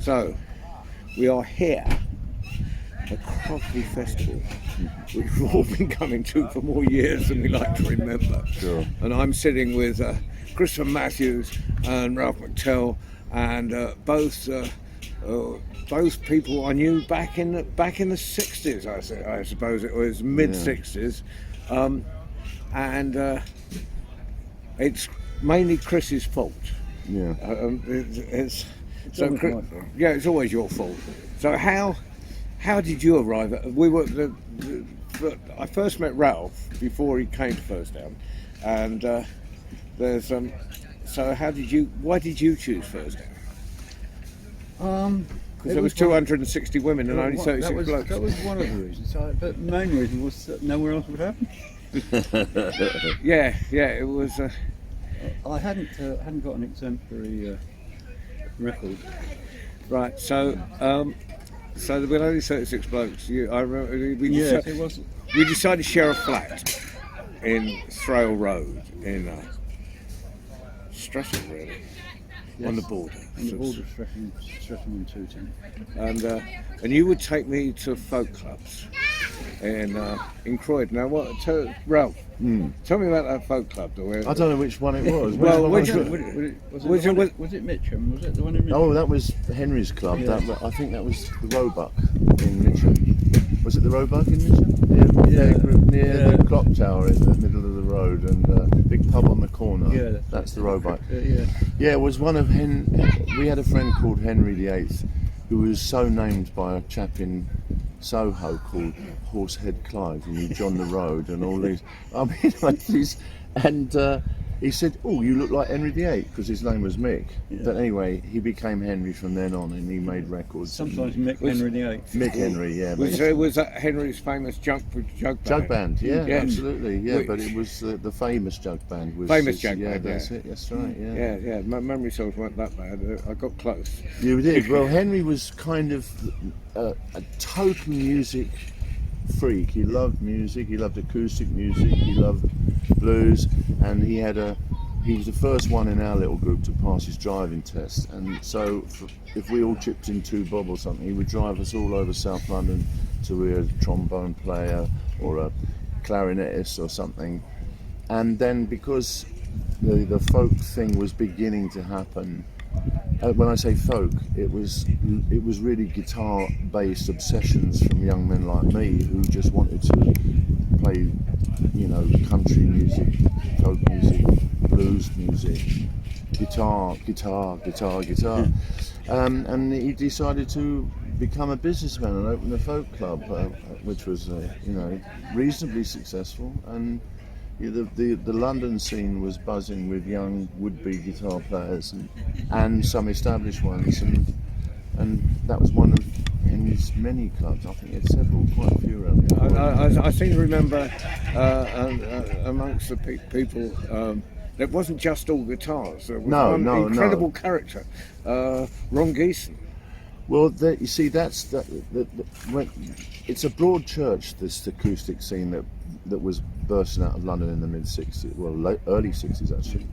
So, we are here at Crosby Festival, which we've all been coming to for more years than we like to remember. Sure. And I'm sitting with Christopher Matthews and Ralph McTell, and both people I knew back in the 60s. I suppose it was mid 60s, and it's mainly Chris's fault. Yeah. It's always your fault. So how did you arrive at? I first met Ralph before he came to First Down, and so why did you choose First Down? Because there was 260 women and only 36 blokes. That was one of the reasons. But the main reason was that nowhere else would happen. Yeah, it was. I hadn't got an exemplary record. Right, so there were only 36 blokes. I remember we decided to share a flat in Thrale Road in Streatham, really, on the border. On the border of Streatham and Tooting. And you would take me to folk clubs in Croydon. Now, Ralph? Tell me about that folk club. I don't know which one it was. Was it Mitcham? Was it the one in Mitcham? Oh, that was Henry's club. Yeah. I think that was the Roebuck in Mitcham. Was it the Roebuck in Mitcham? Near the clock tower in the middle of the road, and big pub on the corner. Yeah, that's the Roebuck. Yeah, it was one of we had a friend called Henry VIII, who was so named by a chap in Soho called Horsehead Clive, who knew John the Road and all these. I mean, he said, "Oh, you look like Henry VIII," because his name was Mick. Yeah. But anyway, he became Henry from then on, and he made records. Sometimes Mick Henry VIII. Mick Henry, yeah. Was that Henry's famous jug band? Jug band, yeah, absolutely, yeah. But it was the famous jug band. Famous jug band, that's it. That's right, yeah. Yeah. My memory serves weren't that bad. I got close. You did. Well, Henry was kind of a total music freak. He loved music. He loved acoustic music. He loved blues, and he was the first one in our little group to pass his driving test. And so, if we all chipped in 2 bob or something, he would drive us all over South London to a trombone player or a clarinetist or something. And then, because the folk thing was beginning to happen. When I say folk, it was really guitar-based obsessions from young men like me who just wanted to play, country music, folk music, blues music, guitar. And he decided to become a businessman and open a folk club, which was, reasonably successful. And the London scene was buzzing with young would-be guitar players and some established ones, and that was one of Henry's many clubs. I think he had quite a few around here. I seem to remember amongst the people, it wasn't just all guitars. There was one incredible character, Ron Geeson. Well, you see, it's a broad church, this acoustic scene that was bursting out of London in the mid-60s, early 60s actually.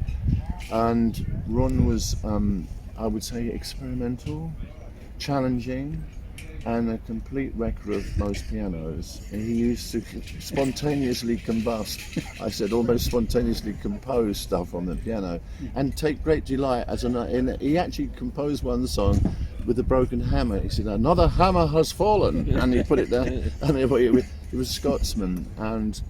And Ron was, I would say, experimental, challenging, and a complete wrecker of most pianos. And he used to spontaneously almost spontaneously compose stuff on the piano, and take great delight he actually composed one song with a broken hammer. He said, "Another hammer has fallen," and he put it there. And he was a Scotsman, and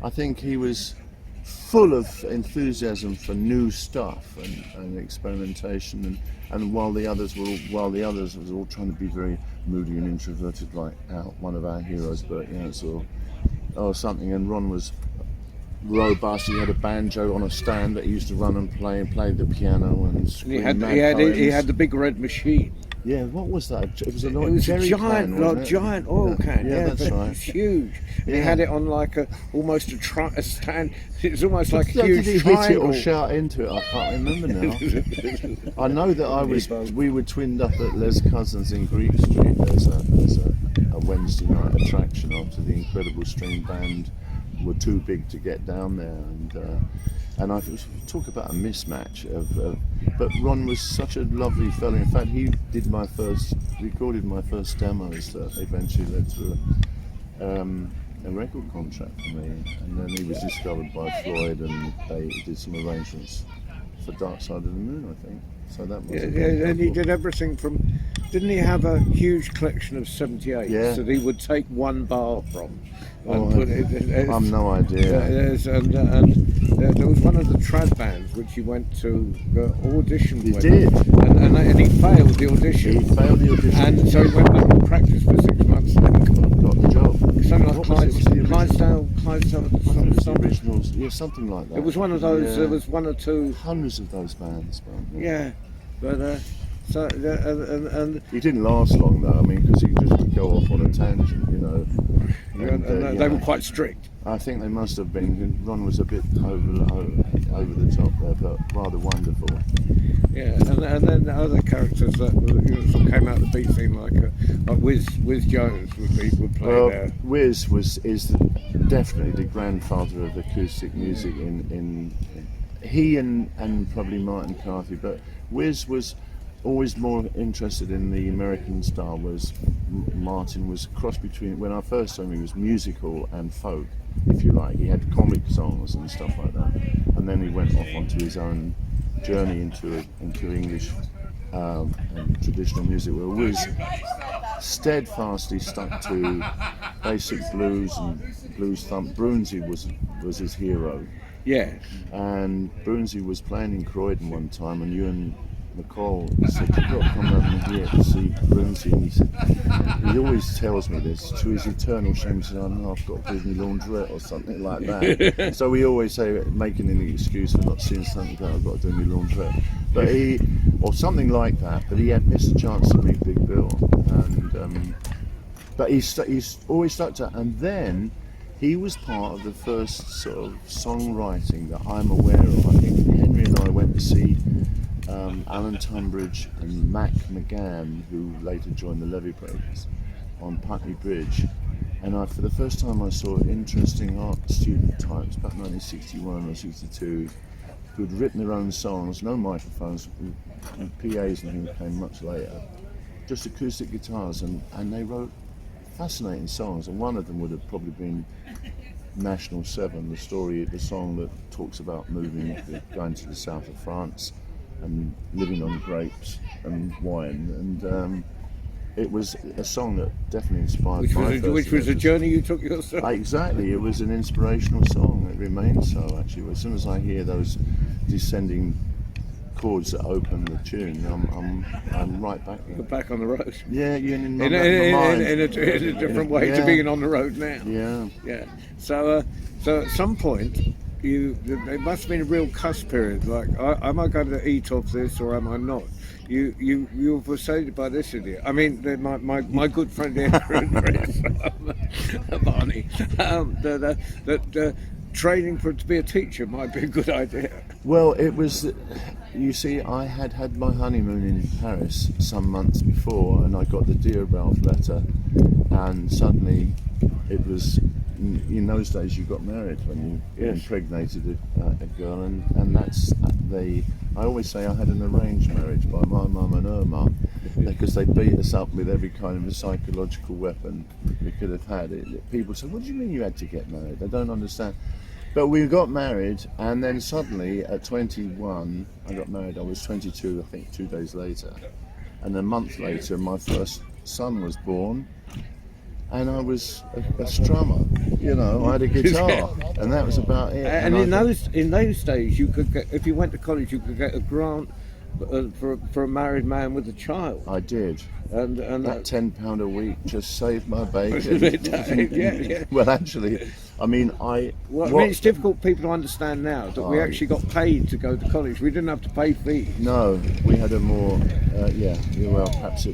I think he was full of enthusiasm for new stuff and experimentation, and while the others were all trying to be very moody and introverted, like one of our heroes, Bert Yates or something. And Ron was robust. He had a banjo on a stand that he used to run and played the piano and he had the big red machine. Yeah, what was that? It was a giant oil can. Yeah, that's right. It was huge. Yeah. He had it on like a stand. It was almost like a huge triangle. Did he hit it or shout into it? I can't remember now. I know that we were twinned up at Les Cousins in Greek Street. There's a Wednesday night attraction after the incredible string band were too big to get down there, and I talk about a mismatch but Ron was such a lovely fellow. In fact, he recorded my first demos that eventually led to a record contract for me, and then he was discovered by Floyd, and they did some arrangements for Dark Side of the Moon, I think. So that was and he did everything from. Didn't he have a huge collection of 78s that he would take one bar from? And put it, I've no idea. And there was one of the trad bands which he went to audition He with. did. And he failed the audition. He failed the audition. And so he went back and practiced for 6 months and got the job. something like Clydesdale, the originals, yeah, something like that. It was one of those. There was one or two. Hundreds of those bands. Yeah, but so and he didn't last long though. I mean, because he just go off on a tangent, you know. And they were quite strict. I think they must have been. Ron was a bit over the top there, but rather wonderful. Yeah, and then other characters that sort of came out of the beat scene, like Wiz Jones would play there. Wiz is definitely the grandfather of acoustic music in he and probably Martin Carthy, but Wiz was always more interested in the American style, whereas Martin was a cross between, when I first saw him, he was musical and folk, if you like. He had comic songs and stuff like that, and then he went off onto his own journey into English and traditional music, where Wiz steadfastly stuck to basic blues and blues thump. Brunsey was his hero. Yeah. And Brunsey was playing in Croydon one time, and Ewan McCall said, "You've got to come over here to see Brunsey." And he said, he always tells me this, to his eternal shame, he said, "Oh no, I've got to do my laundrette," or something like that. So we always say, making an excuse for not seeing something, I've got to do my laundrette. But or something like that, but he had missed a chance to meet Big Bill. And but he's always stuck to, and then he was part of the first sort of songwriting that I'm aware of. I think Henry and I went to see Alan Tunbridge and Mac McGann, who later joined the Levy Breakers, on Putney Bridge. And for the first time I saw interesting art student types, back 1961 or 62, who'd written their own songs, no microphones, and PAs and things came much later, just acoustic guitars, and they wrote fascinating songs, and one of them would have probably been National 7, the song that talks about going to the south of France and living on grapes and wine, and it was a song that definitely inspired which was a journey you took yourself. Exactly, it was an inspirational song. It remains so, actually. As soon as I hear those descending chords that open the tune, I'm right back there. You're back on the road. Yeah, in a different way to being on the road now. Yeah. So at some point, it must have been a real cuss period. Like, am I going to eat off this or am I not? You were persuaded by this idiot. I mean, my good friend Chris Barney, that training to be a teacher might be a good idea. Well, it was. You see, I had my honeymoon in Paris some months before, and I got the Dear Ralph letter, and suddenly it was. In those days, you got married when you impregnated a girl, and that's I always say I had an arranged marriage by my mum and her mum, because they beat us up with every kind of a psychological weapon we could have had. People say, "What do you mean you had to get married?" They don't understand. But we got married, and then suddenly at 21, I got married. I was 22, I think, 2 days later, and a month later, my first son was born. And I was a strummer, I had a guitar, and that was about it. And in those days, you could get, if you went to college, you could get a grant for a married man with a child. I did. And that £10 a week just saved my bacon. Yeah. Well, actually, I mean, it's difficult for people to understand now that we actually got paid to go to college. We didn't have to pay fees. No, we had a more, perhaps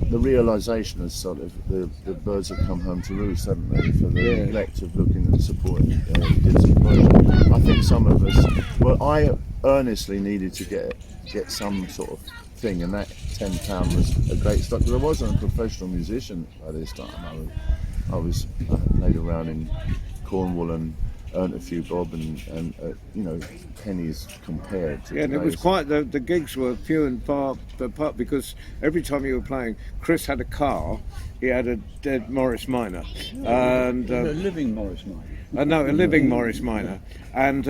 the realisation is sort of the birds have come home to roost, haven't they, for the neglect of looking and supporting kids and projects. I think some of us, I earnestly needed to get some sort of thing, and that £10 was a great start, because I wasn't a professional musician by this time. I was laid around in Cornwall and earned a few bob and you know, pennies compared to and it was today's. quite the gigs were few and far apart because every time you were playing, Chris had a car. He had a dead Morris Minor, and A living Morris Minor. no, a living Morris Minor, and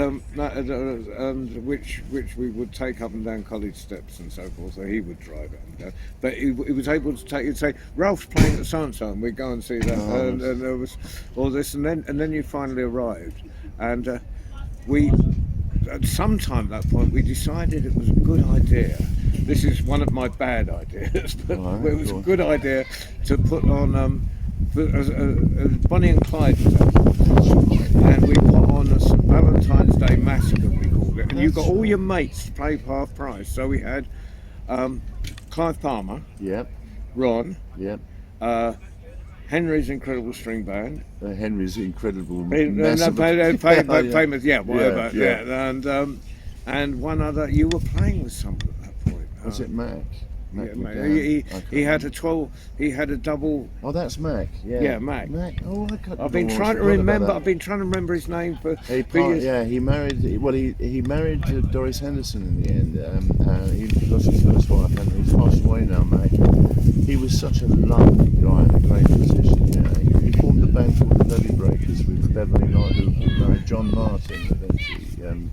which we would take up and down college steps and so forth. So he would drive it, but he was able to take. He'd say, "Ralph's playing at so and so," and we'd go and see that, and there was all this, and then you finally arrived, and we. At some time at that point, we decided it was a good idea. This is one of my bad ideas, but it was a good idea to put on Bonnie and Clyde was out, and we put on a St. Valentine's Day Massacre, we called it, and you got all your mates to play half price. So we had Clive Palmer, Yep, Ron, yep. Henry's Incredible String Band, Henry's incredible, famous, whatever, yeah. And one other. You were playing with someone at that point. Was it Mac? Mac Yeah, McGann. he had a 12. He had a double. Oh, that's Mac. Yeah, Yeah, Mac. Oh, I can't. I've been trying to remember. I've been trying to remember his name for years. Yeah, he married. Well, he married Doris Henderson in the end. He lost his first wife, and he's passed away now, Mac. He was such a lovely guy and a great musician. Yeah, he formed a band called the Levy Breakers with Beverly Knight, who married John Martin eventually.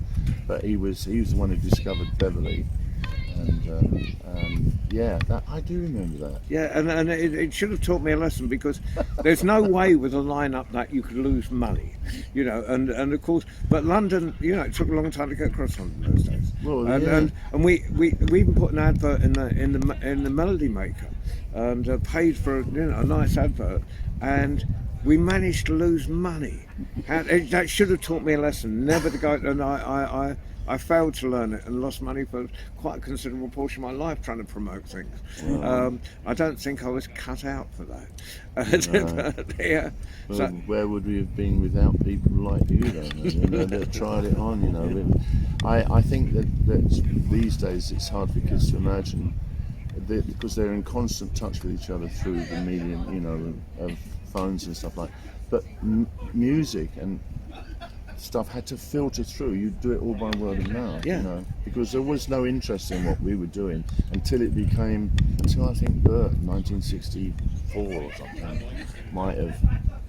But he was the one who discovered Beverly. And yeah, I do remember that. Yeah, and it should have taught me a lesson because there's no way with a lineup that you could lose money, you know. And of course, but London, you know, it took a long time to get across London those days. Well, and we even put an advert in the Melody Maker, and paid for a nice advert, and we managed to lose money. That should have taught me a lesson, never to go. And I failed to learn it and lost money for quite a considerable portion of my life trying to promote things. Wow. I don't think I was cut out for that. But, yeah. Well, So, where would we have been without people like you, then? That tried it on, you know. I think that these days it's hard for kids to imagine because they're in constant touch with each other through the medium, you know, of phones and stuff like. But music and stuff had to filter through. You'd do it all by word of mouth, Yeah. you know, because there was no interest in what we were doing until I think Bert, 1964 or something, might have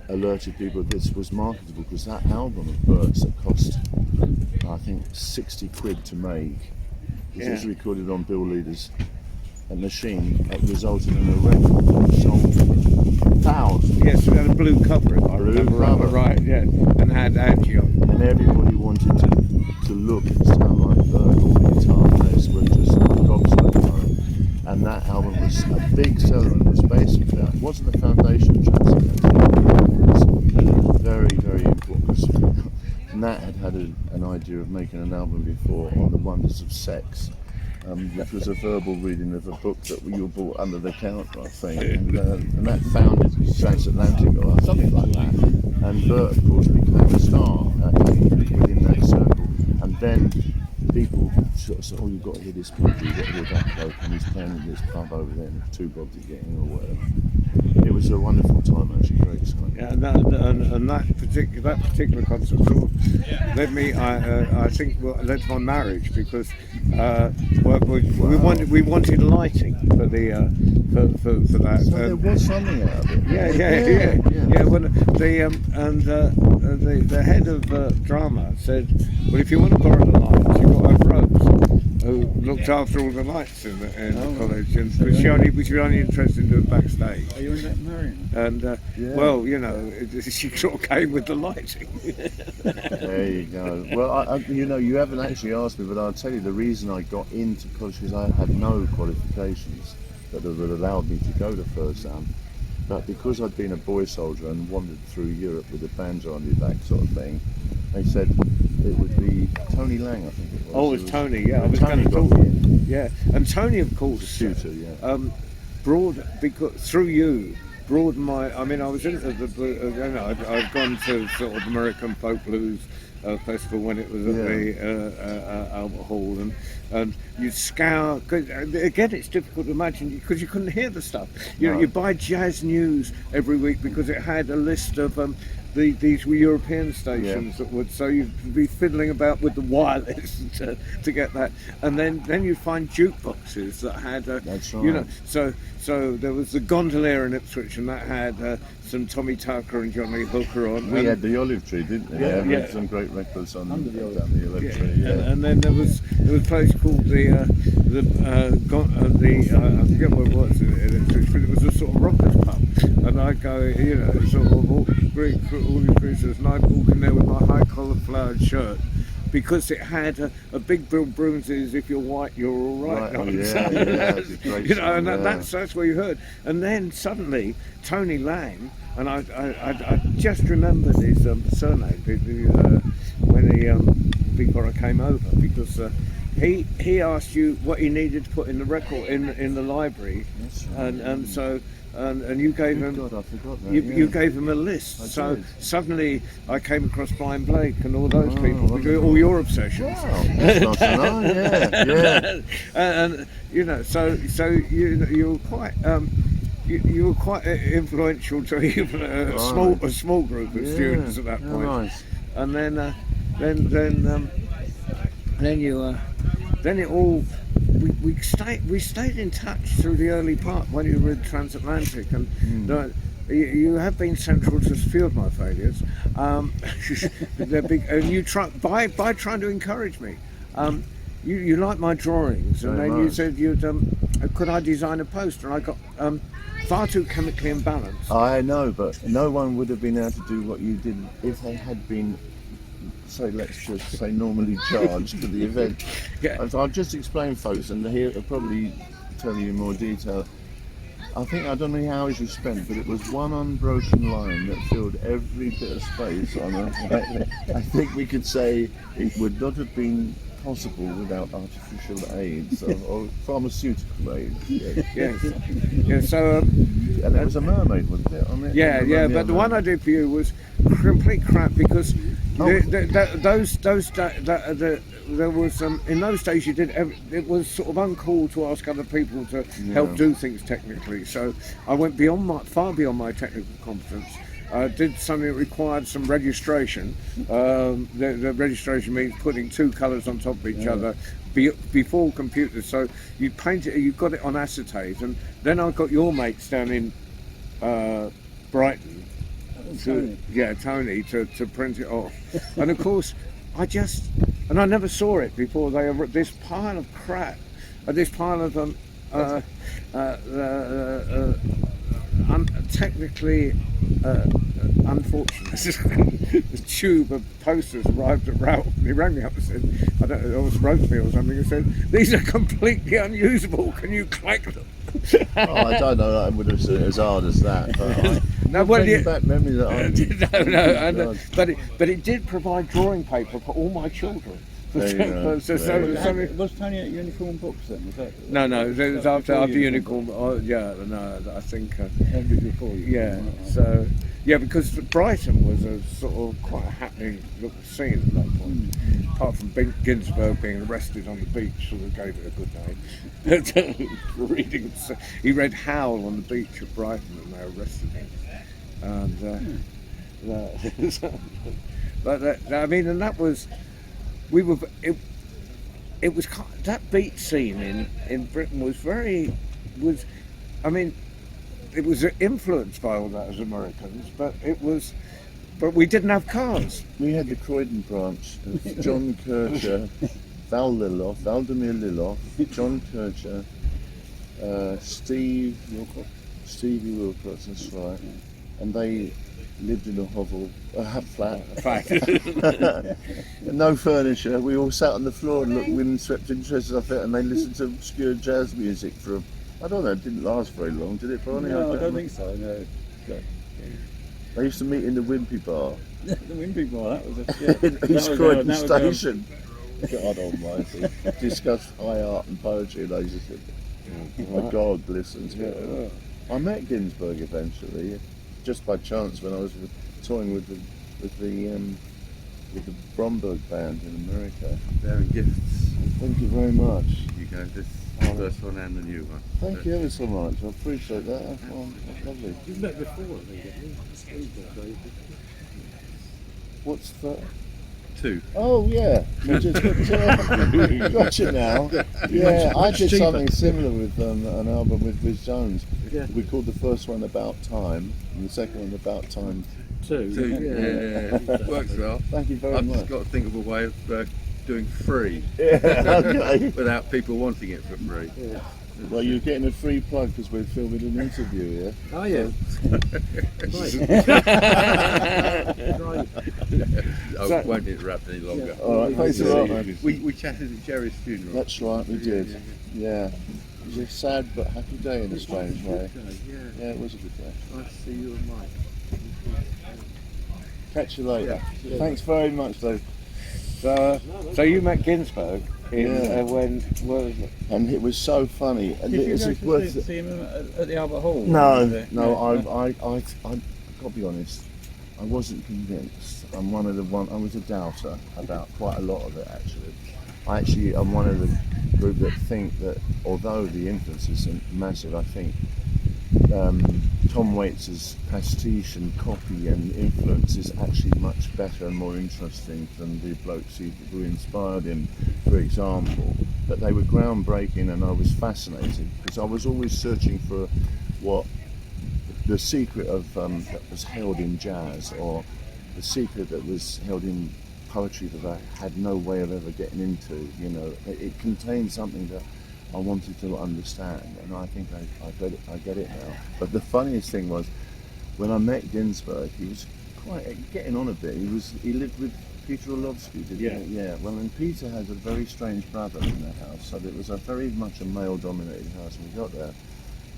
alerted people this was marketable, because that album of Bert's that cost, I think, 60 quid to make, it was recorded on Bill Leader's machine. It resulted in a record that sold thousands. yes, it had a blue cover, if I remember cover. right, yeah, and had Angie on. And everybody wanted to look and sound like Bert. All the guitar players were just gobsmacked on it. And that album was a big seller, and it was basically that. It wasn't the foundation tracks, it was very, very important, because Nat had an idea of making an album before on the wonders of sex. Which was a verbal reading of a book that you bought under the counter, I think, and that founded Transatlantic or something like that. And Bert, of course, became a star within that circle. And then people sort of said, "Oh, you've got to hear this bloke, you've got to hear that bloke, and he's playing in this pub over there, and 2 bob to get in," or whatever. It was a wonderful time, actually, very exciting. Yeah, and that particular concert sort of led me, I think, led to my marriage, because we wanted lighting for that. So there was something out of it. Yeah. Well, the head of drama said, "Well, if you want to borrow the lights, you've got to have Rose, who looked after all the lights in the college, and she only interested in doing backstage." Are you in that marrying? And well, you know, she sort of came with the lighting. There you go. Well, you know, you haven't actually asked me, but I'll tell you the reason I got into college is I had no qualifications that would allowed me to go to First Sam. But because I'd been a boy soldier and wandered through Europe with a banjo on your back sort of thing, they said it would be Tony Lang, I think it was. Oh, it was Tony, yeah. I was Tony going to got talk. me in. Yeah, and Tony, of course, Tutor, yeah. because through you, broadened my. I mean, I was in I'd gone to sort of American folk blues festival when it was at the Albert Hall, and you scour. Cause, again, it's difficult to imagine because you couldn't hear the stuff. You know, you buy Jazz News every week because it had a list of these were European stations that would, so you'd be fiddling about with the wireless to get that, and then you'd find jukeboxes that had, That's right. you know, so there was the Gondolier in Ipswich, and that had some Tommy Tucker and Johnny Hooker on. We had the Olive Tree, didn't we? Yeah, We yeah. had some great records on Under the down the Olive Tree. Yeah. And then there was a place called I forget what it was in Ipswich, but it was a sort of rockers pub, and I'd go, you know, sort of all these cruisers, and I'd walk in there with my high collared flowered shirt, because it had a big Bill Bruns's "If You're White, You're All Right." Right, oh, yeah, that's a great you know, and song, that's what you heard. And then suddenly Tony Lang, and I just remembered his surname when he before I came over, because he asked you what he needed to put in the record in the library, and so. And you gave him. God, I forgot that. You gave him a list. I did. Suddenly I came across Brian Blake and all those people, wonderful. all your obsessions. Wow, that's nice to know. Yeah. And you know, so you were quite you were quite influential to even a small group of students at that point. Nice. And then it all. We stayed in touch through the early part when you were in Transatlantic, and you have been central to a few of my failures. They're big, and you try by trying to encourage me. You like my drawings, and Very then you much. said could I design a poster, and I got far too chemically imbalanced. I know, but no one would have been able to do what you did if they had been, say, let's just say, normally charged for the event. Yeah. I'll just explain, folks, and here I'll probably tell you in more detail. I don't know how hours you spent, but it was one unbroken line that filled every bit of space on it. I think we could say it would not have been possible without artificial aids or pharmaceutical aids. Yes. Yeah. So. And there was a mermaid, wasn't it? On it? Yeah, but the one I did for you was complete crap, because there was in those days it was sort of uncool to ask other people to help do things technically. So I went far beyond my technical competence. Did something that required some registration. The registration means putting two colours on top of each other before computers. So you paint it, you got it on acetate, and then I got your mates down in Brighton, Tony, to print it off. And of course, I never saw it before. This pile of crap, this pile of technically unfortunate. The tube of posters arrived at Ralph, and he rang me up and said, it was wrote me or something, and said, "These are completely unusable, can you clack them?" I don't know that I would have said it as hard as that, but bringing back memories that but it did provide drawing paper for all my children. Was Tony at Unicorn Books then? Was that? No, it was after Unicorn. I think. Before you. Yeah. So because Brighton was a sort of quite a happening little scene at that point. Apart from Ginsberg being arrested on the beach, sort of gave it a good name. For reading, he read Howl on the beach at Brighton, and they arrested him. And that was. It was that beat scene in Britain was it was influenced by all that as Americans, but we didn't have cars. We had the Croydon branch of John Kircher, Valdemir Liloff, John Kircher, Stevie Wilcox, that's right, and they lived in a hovel, a flat. No furniture. We all sat on the floor and looked windswept interested off it, and they listened to obscure jazz music for I don't know, it didn't last very long, did it, Barney? No, I don't think so, no. They used to meet in the Wimpy Bar. The Wimpy Bar, that was in East Croydon Station. God almighty. Discussed high art and poetry, and I just said, oh my God, listen to it. I met Ginsberg eventually, just by chance, when I was touring with the Bromberg band in America. Bearing gifts. Thank you very much. You go this first one and the new one. Thank you ever so much. I appreciate that. That's lovely. You've met before, I think, haven't you? What's that? 2. Oh yeah, gotcha now. Yeah, I did something similar with an album with Liz Jones. Yeah. We called the first one About Time and the second one About Time 2. 2. Yeah. Works well. Thank you very I've much. just got to think of a way of doing free Yeah, okay. without people wanting it for free. Yeah. Well, you're getting a free plug because we're filming an interview here. Oh yeah. I won't interrupt any longer. All right, thanks a lot, man. We chatted at Jerry's funeral. That's right, we did. Yeah. It was a sad but happy day in a strange way. Yeah, it was a good day. Nice to see you and Mike. Catch you later. Thanks very much, though. So you met Ginsberg in, when was it? And it was so funny. And Did you it's go worth to see him at the Albert Hall? No, Yeah. I gotta be honest. I wasn't convinced. I was a doubter about quite a lot of it actually. I'm one of the group that think that although the influence is massive, I think Tom Waits' pastiche and copy and influence is actually much better and more interesting than the blokes who inspired him, for example. But they were groundbreaking, and I was fascinated because I was always searching for what the secret of that was held in jazz, or the secret that was held in poetry that I had no way of ever getting into. You know, it contained something that I wanted to understand, and I think I get it now. But the funniest thing was when I met Ginsberg, he was quite getting on a bit. He lived with Peter Orlovsky, didn't he? Yeah. Well, and Peter has a very strange brother in the house, so it was a very much a male-dominated house when we got there.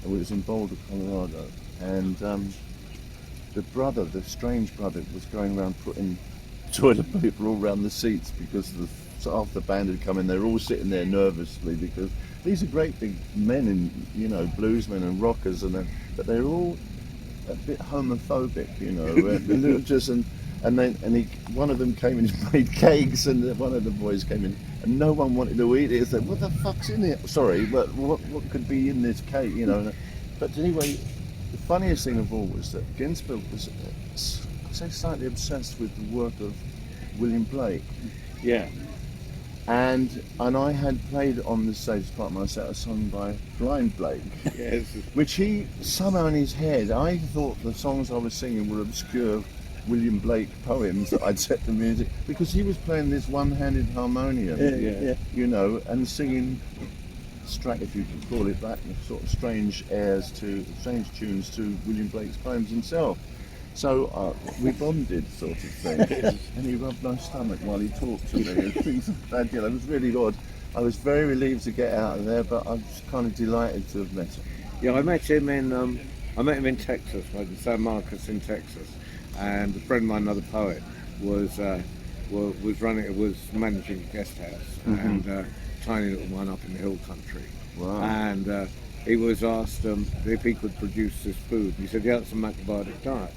And it was in Boulder, Colorado, and the strange brother, was going around putting toilet paper all around the seats because after the band had come in, they were all sitting there nervously because these are great big men and bluesmen and rockers, but they're all a bit homophobic, one of them came in and made cakes, and one of the boys came in and no one wanted to eat it. It's like, what the fuck's in it? Sorry, but what could be in this cake, But anyway, the funniest thing of all was that Ginsberg was slightly obsessed with the work of William Blake. Yeah. And I had played on the stage as part of my set a song by Blind Blake, Yes. which he somehow in his head, I thought the songs I was singing were obscure William Blake poems that I'd set the music, because he was playing this one-handed harmonium, and singing, if you could call it that, sort of strange tunes to William Blake's poems himself. So we bonded, sort of thing, and he rubbed my stomach while he talked to me and things like that. It was really odd. I was very relieved to get out of there, but I was kind of delighted to have met him. Yeah, I met him in Texas, in San Marcos in Texas, and a friend of mine, another poet, was managing a guest house, and a tiny little one up in the hill country. Wow. And he was asked if he could produce this food. He said, yeah, it's a macrobiotic diet.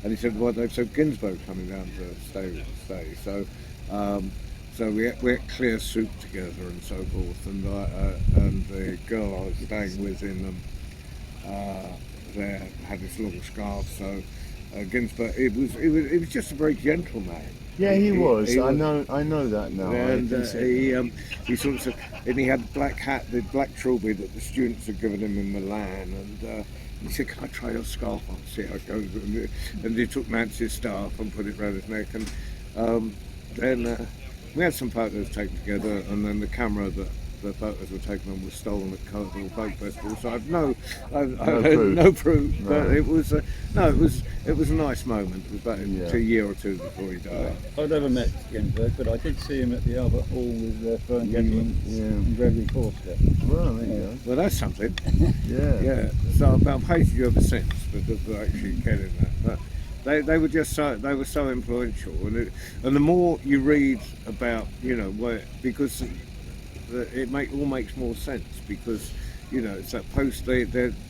And he said, well, so Ginsberg coming down to stay. So we ate clear soup together and so forth. And the girl I was staying with there had this long scarf. So Ginsberg, it was just a very gentle man. Yeah, he was. I know that now. And he sort of said, and he had the black hat, the black trilby that the students had given him in Milan, and he said, "Can I try your scarf on? See how it goes?" And he took Nancy's scarf and put it around his neck, and then we had some photos taken together, and then the camera that the photos were taken on was stolen at Carnival Folk Festival. So I've no proof, but it was a nice moment. It was about a year or two before he died. I've never met Ginsberg, but I did see him at the Albert Hall with Fern Gentleman and Gregory Corsker. Well, there you go. Well, that's something. Yeah. So I've hated you ever since, but actually getting that. But they were so influential, and the more you read about, because it all makes more sense, because it's that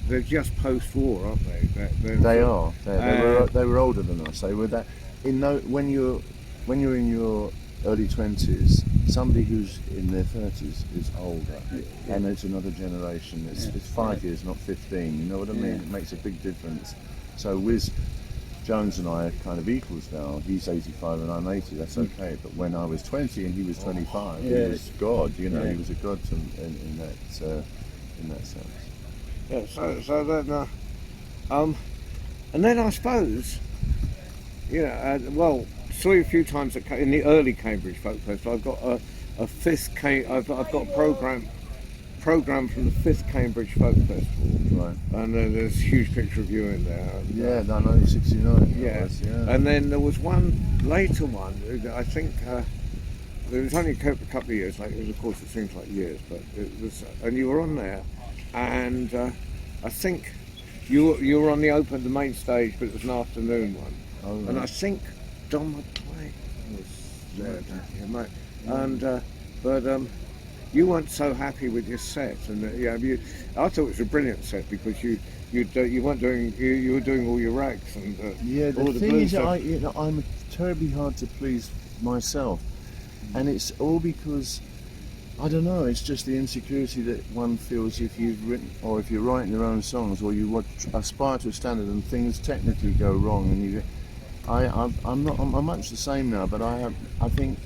they're just post-war, aren't they? They are. They were older than us. They were that. When you're in your early 20s, somebody who's in their 30s is older, and it's another generation. It's 5 years, not 15. You know what I mean? It makes a big difference. So Jones and I are kind of equals now. He's 85 and I'm 80. That's okay. But when I was 20 and he was 25, he was God. You know, he was a god in that sense. Yeah. So then, and then I suppose, well, saw you a few times in the early Cambridge Folk Festival. I've got a fifth. I've got a program from the 5th Cambridge Folk Festival, Right. And there's a huge picture of you in there. Yeah, 1969. Yeah. And then there was one later one. I think it was only a couple of years later. Of course, it seems like years, but it was. And you were on there, and I think you were on the main stage, but it was an afternoon one. Oh, right. And I think Don McClay was there, mate. And you weren't so happy with your set, and I thought it was a brilliant set because you weren't doing you were doing all your rags and the thing is, I'm terribly hard to please myself, and it's all because I don't know. It's just the insecurity that one feels if you've written or if you're writing your own songs or you aspire to a standard and things technically go wrong, and I'm much the same now, but I think.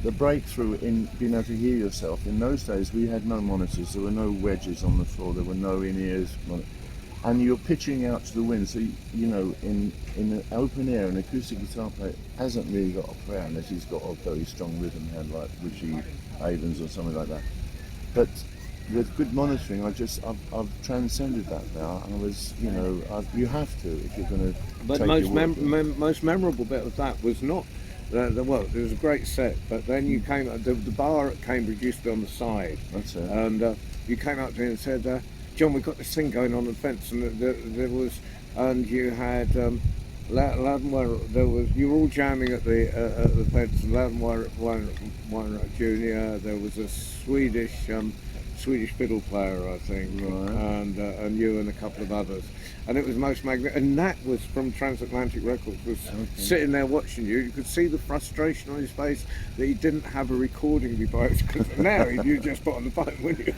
The breakthrough in being able to hear yourself. In those days, we had no monitors. There were no wedges on the floor. There were no in-ears, and you're pitching out to the wind. So in an open air, an acoustic guitar player hasn't really got a prayer unless he's got a very strong rhythm hand like Richie Havens or something like that. But with good monitoring, I've transcended that now. I was, you have to if you're going to. But most memorable bit of that was not. Well, it was a great set, but then you came up. The bar at Cambridge used to be on the side. That's it. And you came up to me and said, "John, we've got this thing going on the fence," and there was, and you had Loudon. There was you were all jamming at the fence. And Loudon Weinreich Jr. There was a Swedish fiddle player, I think, right. and you and a couple of others. And it was most magnificent. And Nat was from Transatlantic Records, was sitting there watching you. You could see the frustration on his face that he didn't have a recording device. Because now you just put on the phone, wouldn't you?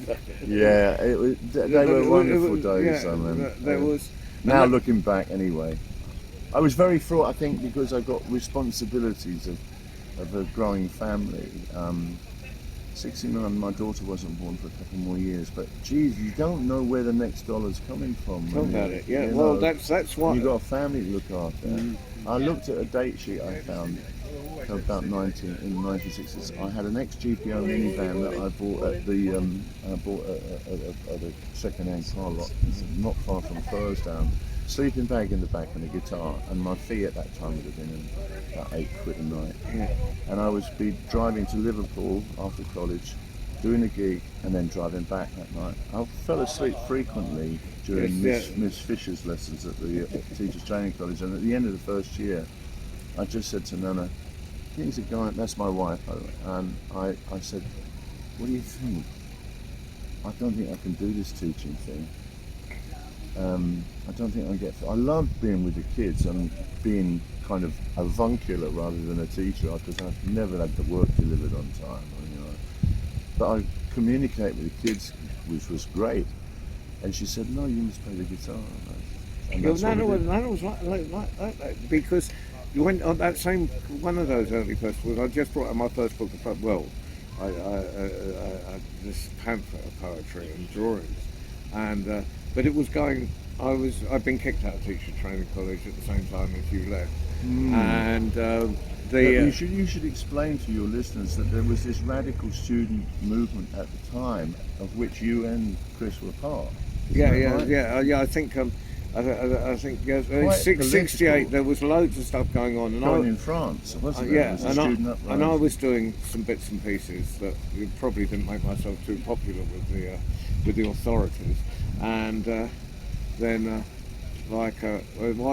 Yeah, they were wonderful days. Yeah, I mean, there was. Now looking back, anyway, I was very fraught. I think because I got responsibilities of a growing family. 69, my daughter wasn't born for a couple more years, but geez, you don't know where the next dollar's coming from. Tell about it, yeah. Well, that's what you've got a family to look after. I looked at a date sheet I found about in 1960s. I had an ex-GPO minivan that I bought at a second-hand car lot, not far from Thursdown. Sleeping bag in the back and a guitar, and my fee at that time would have been about £8 a night. Yeah. And I would be driving to Liverpool after college, doing a gig, and then driving back that night. I fell asleep frequently during Miss Fisher's lessons at the Teachers Training College, and at the end of the first year, I just said to Nana, "Things are going." That's my wife, and I said, "What do you think? I don't think I can do this teaching thing. I don't think I love being with the kids and being kind of avuncular rather than a teacher, because I've never had the work delivered on time. But I communicate with the kids, which was great. And she said, "No, you must play the guitar." And Nana was like that because you went on that same one of those early festivals. I just brought out my first book of this pamphlet of poetry and drawings, and but it was going. I'd been kicked out of teacher training college at the same time as you left, and you should explain to your listeners that there was this radical student movement at the time of which you and Chris were part. Yeah. I think. I think 68. There was loads of stuff going on, and in France, wasn't there? And I was doing some bits and pieces that probably didn't make myself too popular with the authorities, and then why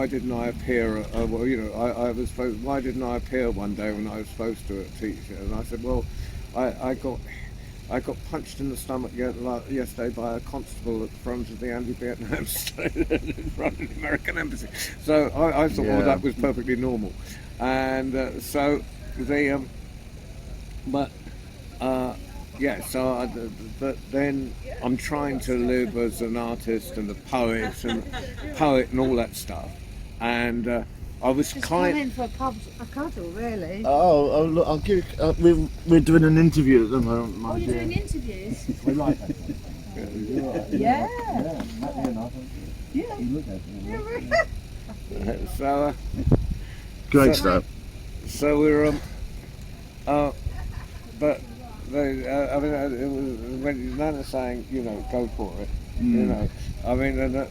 didn't I appear? Why didn't I appear one day when I was supposed to at teacher? And I said, well, I got punched in the stomach yesterday by a constable at the front of the anti-Vietnam state in front of the American embassy. So I thought, well, that was perfectly normal. And but then I'm trying to live as an artist and a poet and all that stuff. and I was Just kind. come in for a cuddle, really. Oh, look, I'll give. We're doing an interview at the moment, my Oh, you're dear. doing interviews? We like it. Yeah. Matthew and I. Yeah. You look at him. So, Great So- stuff. so we were, but they, I mean, it was when Nana saying, you know, go for it. You know, I mean, and at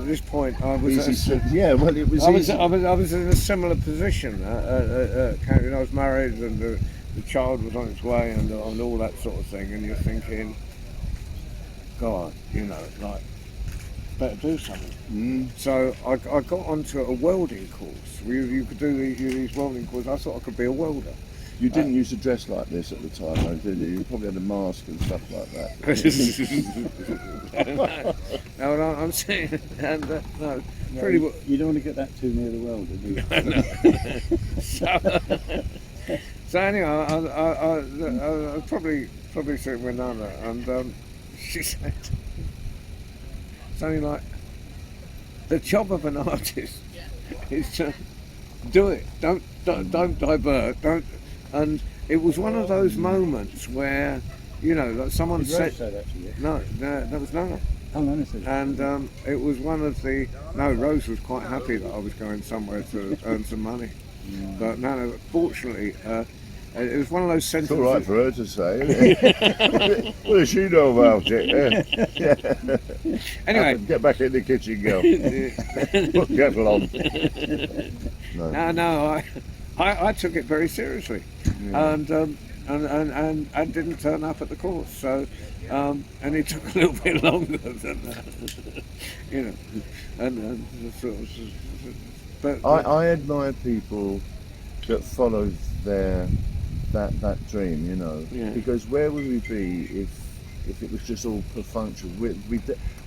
this point, I was. Yeah, well, it was easy. I was in a similar position. You know, I was married, and the child was on its way, and all that sort of thing. And you're thinking, God, you know, like, better do something. So I got onto a welding course. You could do these welding courses. I thought I could be a welder. You didn't used to dress like this at the time, though, did you? You probably had a mask and stuff like that. No, I'm saying, and no, No, pretty well. you don't want to get that too near the welder, do you? So anyway, I probably said with Nana, and she said, it's only like the job of an artist is to do it. Don't divert. Don't. And it was one of those moments where, you know, like someone Did Rose said, say that to you? no, that was Nana. Oh, no, said that. And it was one of the. No, Rose was quite happy that I was going somewhere to earn some money. But no, fortunately, it was one of those It's sentences. all right for her to say, isn't it? What does she know about it? Anyway, Get back in the kitchen, girl. Put the kettle on. no, I took it very seriously, and didn't turn up at the course. So, and it took a little bit longer than that, you know, and sort of. But I admire people that follow that dream, you know, Yeah. because where would we be if it was just all perfunctory?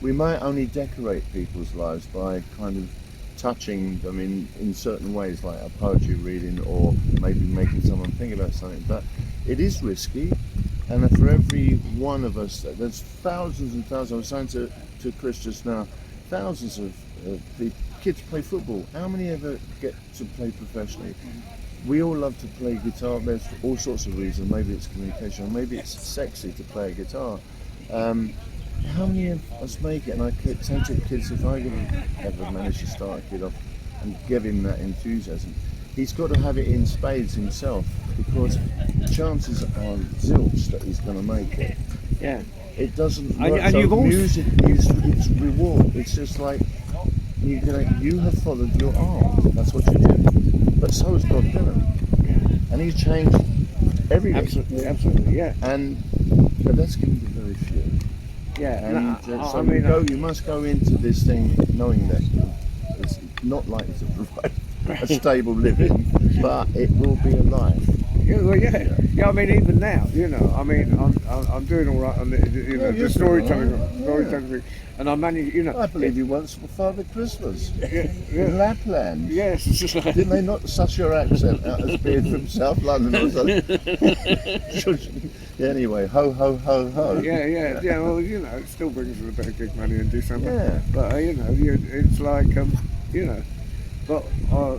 We might only decorate people's lives by kind of touching them in certain ways, like a poetry reading or maybe making someone think about something, but it is risky, and for every one of us, there's thousands and thousands. I was saying to Chris just now, thousands of kids play football. How many ever get to play professionally? We all love to play guitar. There's all sorts of reasons. Maybe it's communication, or maybe it's sexy to play a guitar. How many of us make it? And I could say to the kids, if I ever manage to start a kid off and give him that enthusiasm, he's got to have it in spades himself, because the chances are zilch that he's going to make it. yeah, It doesn't And- work. and So you've also- music is it's reward. It's just like you have followed your art. That's what you did. But so has Bob Dylan, and he's changed everything. absolutely, yeah, But that's given to very few. yeah. And No, so I mean, you must go into this thing knowing that it's not likely to provide a stable living, but it will be a life. yeah. I mean, even now, you know, I mean, I'm doing all right on the, you know, Yeah, the you're storytelling, doing all right, thing, and I manage, you know. I believe you once for Father Christmas Yeah, in Lapland. yes, it's just like, Didn't they not suss your accent out as being from South London or something? Anyway, ho, ho, ho, ho. yeah. Well, you know, it still brings in a bit of gig money and do something. Yeah. But you know, it's like, you know, but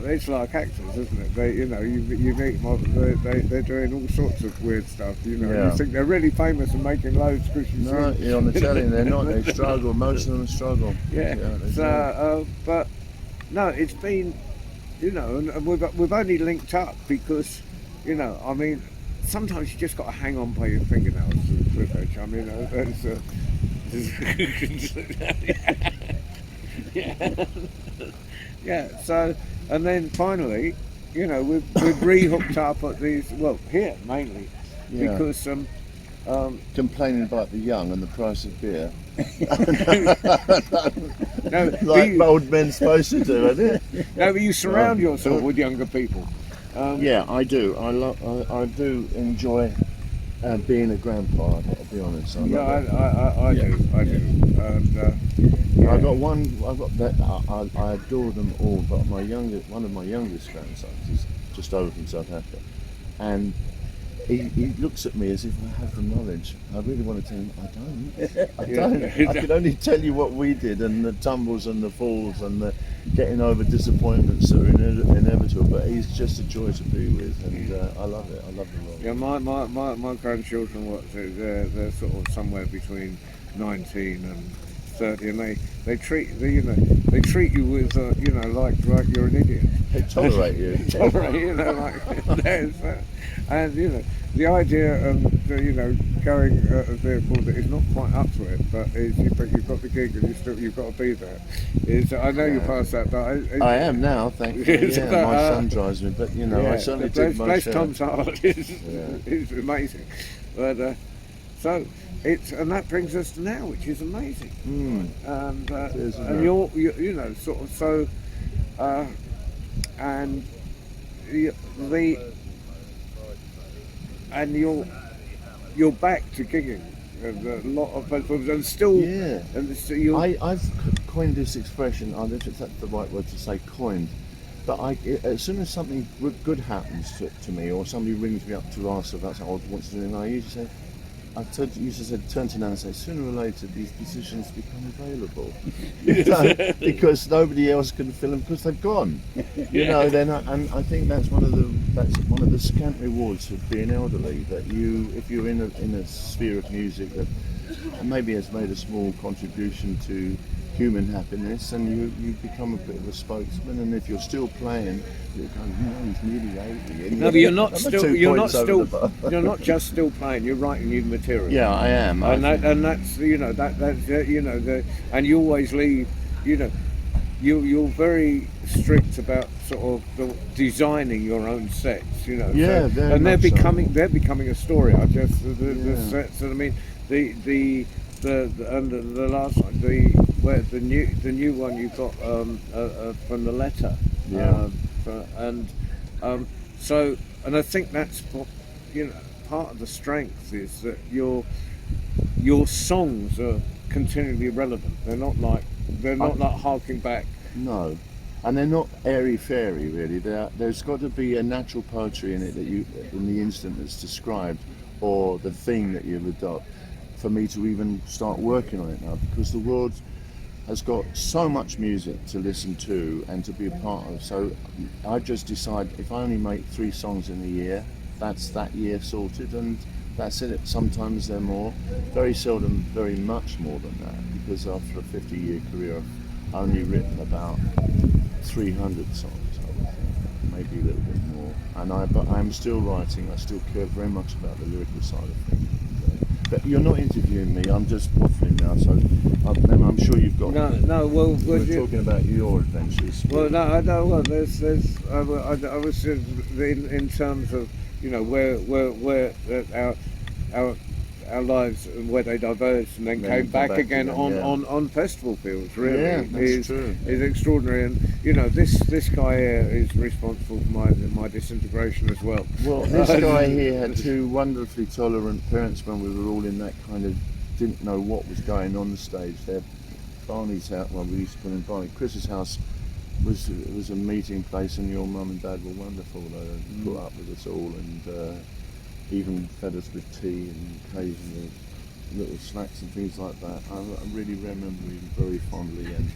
it's like actors, isn't it? They, you know, you meet them, they're doing all sorts of weird stuff. You know, Yeah. you think they're really famous and making loads because you No, see. you're on the telly, they're not. They struggle. Most of them struggle. Yeah. they do. So, but no, it's been, you know, and we've only linked up because, you know, I mean, sometimes you just got to hang on by your fingernails with each. I mean, yeah. So, and then finally, you know, we've re-hooked up at these. Well, here mainly Yeah. because Complaining about the young and the price of beer. no, Like old men's supposed to do, isn't it? no, but you surround yourself with younger people. Yeah, I do. I do enjoy being a grandpa. I'll be honest. I Yeah, love it. I do. And I got one. I got that. I adore them all. But one of my youngest grandsons is just over from South Africa, and he looks at me as if I have the knowledge. I really want to tell him, I don't. I can only tell you what we did, and the tumbles and the falls and the getting over disappointments that are inevitable. But he's just a joy to be with, and I love it. I love the role. Yeah, my grandchildren, they're sort of somewhere between 19 and 30, and they treat you with like you're an idiot. They tolerate you. And the idea of going a vehicle that is not quite up to it, but you've got the gig and you've got to be there. I know you're past that, but I am now, thankfully. Yeah, my son drives me, but I certainly did my bless share. Tom's heart is amazing, but and that brings us to now, which is amazing. And you're sort of so, and you're back to gigging and a lot of festivals and still. Yeah. And so I've coined this expression. I don't know if that's the right word to say, coined. But as soon as something good happens to me, or somebody rings me up to ask about something I want to do, and I usually say, turn to Nan and say, sooner or later these positions become available, because nobody else can fill them because they've gone. And I think that's one of the scant rewards of being elderly. That if you're in a sphere of music that maybe has made a small contribution to human happiness, and you become a bit of a spokesman. And if you're still playing, you're going, he's nearly 80. No, but you're not just still playing. You're writing new material. Yeah, I am. And you always leave. You're very strict about sort of designing your own sets. Yeah, and they're becoming a story. The sets. I mean, the last one, the new one you got from the letter. Yeah. And I think that's what part of the strength is that your songs are continually relevant. They're not like harking back. No, and they're not airy fairy really. There's got to be a natural poetry in it that in the instant that's described, or the theme that you adopt, for me to even start working on it now, because the world has got so much music to listen to and to be a part of. So I just decide, if I only make 3 songs in a year, that's that year sorted, and that's it. Sometimes they're more, very seldom very much more than that, because after a 50-year career I've only written about 300 songs, I would think, maybe a little bit more. But I'm still writing. I still care very much about the lyrical side of things. But you're not interviewing me, I'm just waffling now, so I'm sure you've got... We're talking about your adventures. Well, no, there's I was in terms of, where our lives and where they diverged and then came back again on festival fields, really. Yeah, that's true. Is extraordinary, and this guy here is responsible for my disintegration as well. Well, this guy here had 2 wonderfully tolerant parents when we were all in that kind of, didn't know what was going on the stage. Barney's house, well, we used to call him Barney. Chris's house was a meeting place, and your mum and dad were wonderful. They put up with us all, and even fed us with tea and occasionally little snacks and things like that. I really remember him very fondly, and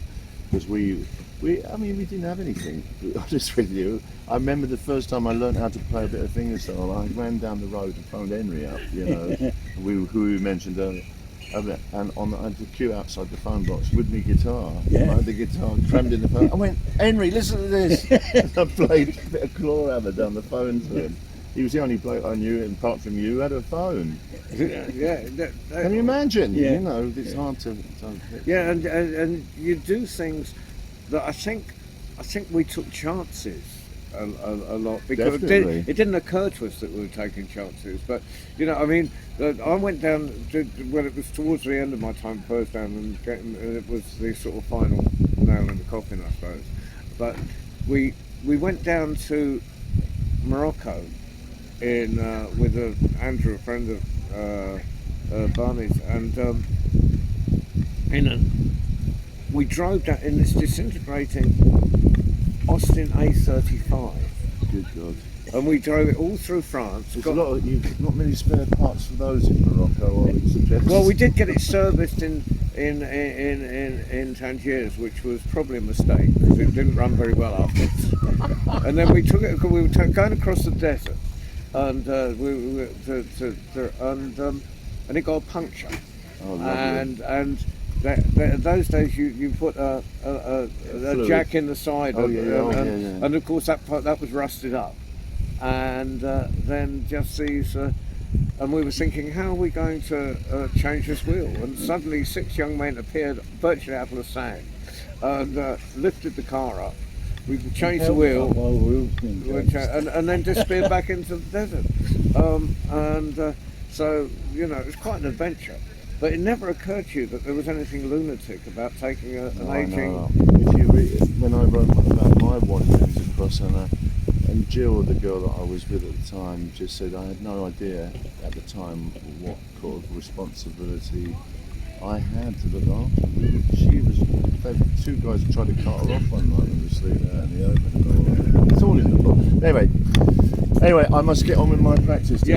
because we didn't have anything, to be honest with you. I remember the first time I learned how to play a bit of fingerstyle, I ran down the road and phoned Henry up, who we mentioned earlier. And on the queue outside the phone box with my guitar, I had the guitar crammed in the phone. I went, Henry, listen to this. And I played a bit of clawhammer down the phone to him. He was the only bloke I knew, apart from you, who had a phone. Can you imagine? Yeah. It's hard to. Yeah, and you do things that I think we took chances a lot, because it didn't occur to us that we were taking chances. But I went down when it was towards the end of my time first down, and it was the sort of final nail in the coffin, I suppose. But we went down to Morocco with Andrew, a friend of Barney's, and we drove down in this disintegrating Austin A35. Good God. and we drove it all through France. There's you've not many spare parts for those in Morocco, I would suggest. Well, we did get it serviced in Tangiers, which was probably a mistake because it didn't run very well afterwards. And then we took it. We were going across the desert, and and it got a puncture. Oh, lovely. And those days you put a jack in the side, and of course that was rusted up, and then just these. And we were thinking, how are we going to change this wheel? And suddenly 6 young men appeared virtually out of the sand and lifted the car up. We changed the wheel, and then disappeared back into the desert. So, you know, it was quite an adventure. But it never occurred to you that there was anything lunatic about taking an aging... No. If you read, when I wrote about my wanderings across, and Jill, the girl that I was with at the time, just said I had no idea at the time what sort of responsibility I had to look after. Two guys tried to cut her off one night and we sleep out in the open. It's all in the book. Anyway, I must get on with my practice. And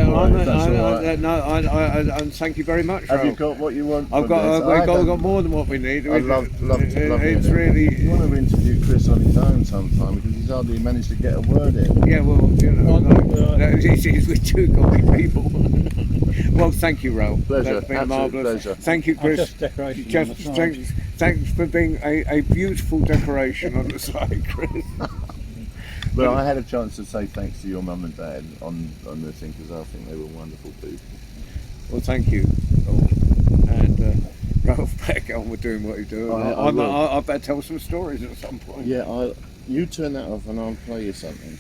thank you very much. Have Ralph. you got what you want? We've got more than what we need. I'd love it's it. really. You want to interview Chris on his own sometime because he's hardly managed to get a word in. Yeah, well, you know, it's with 2 copy people. Well, thank you, Ralph. Pleasure. That's been Absolute marvellous. pleasure. Thank you, Chris. Just decoration on the side. Thanks for being a beautiful decoration on the side, Chris. But I had a chance to say thanks to your mum and dad on the thing because I think they were wonderful people. Well, thank you. And Ralph, back on with doing what you're doing. I better tell some stories at some point. Yeah, you turn that off and I'll play you something.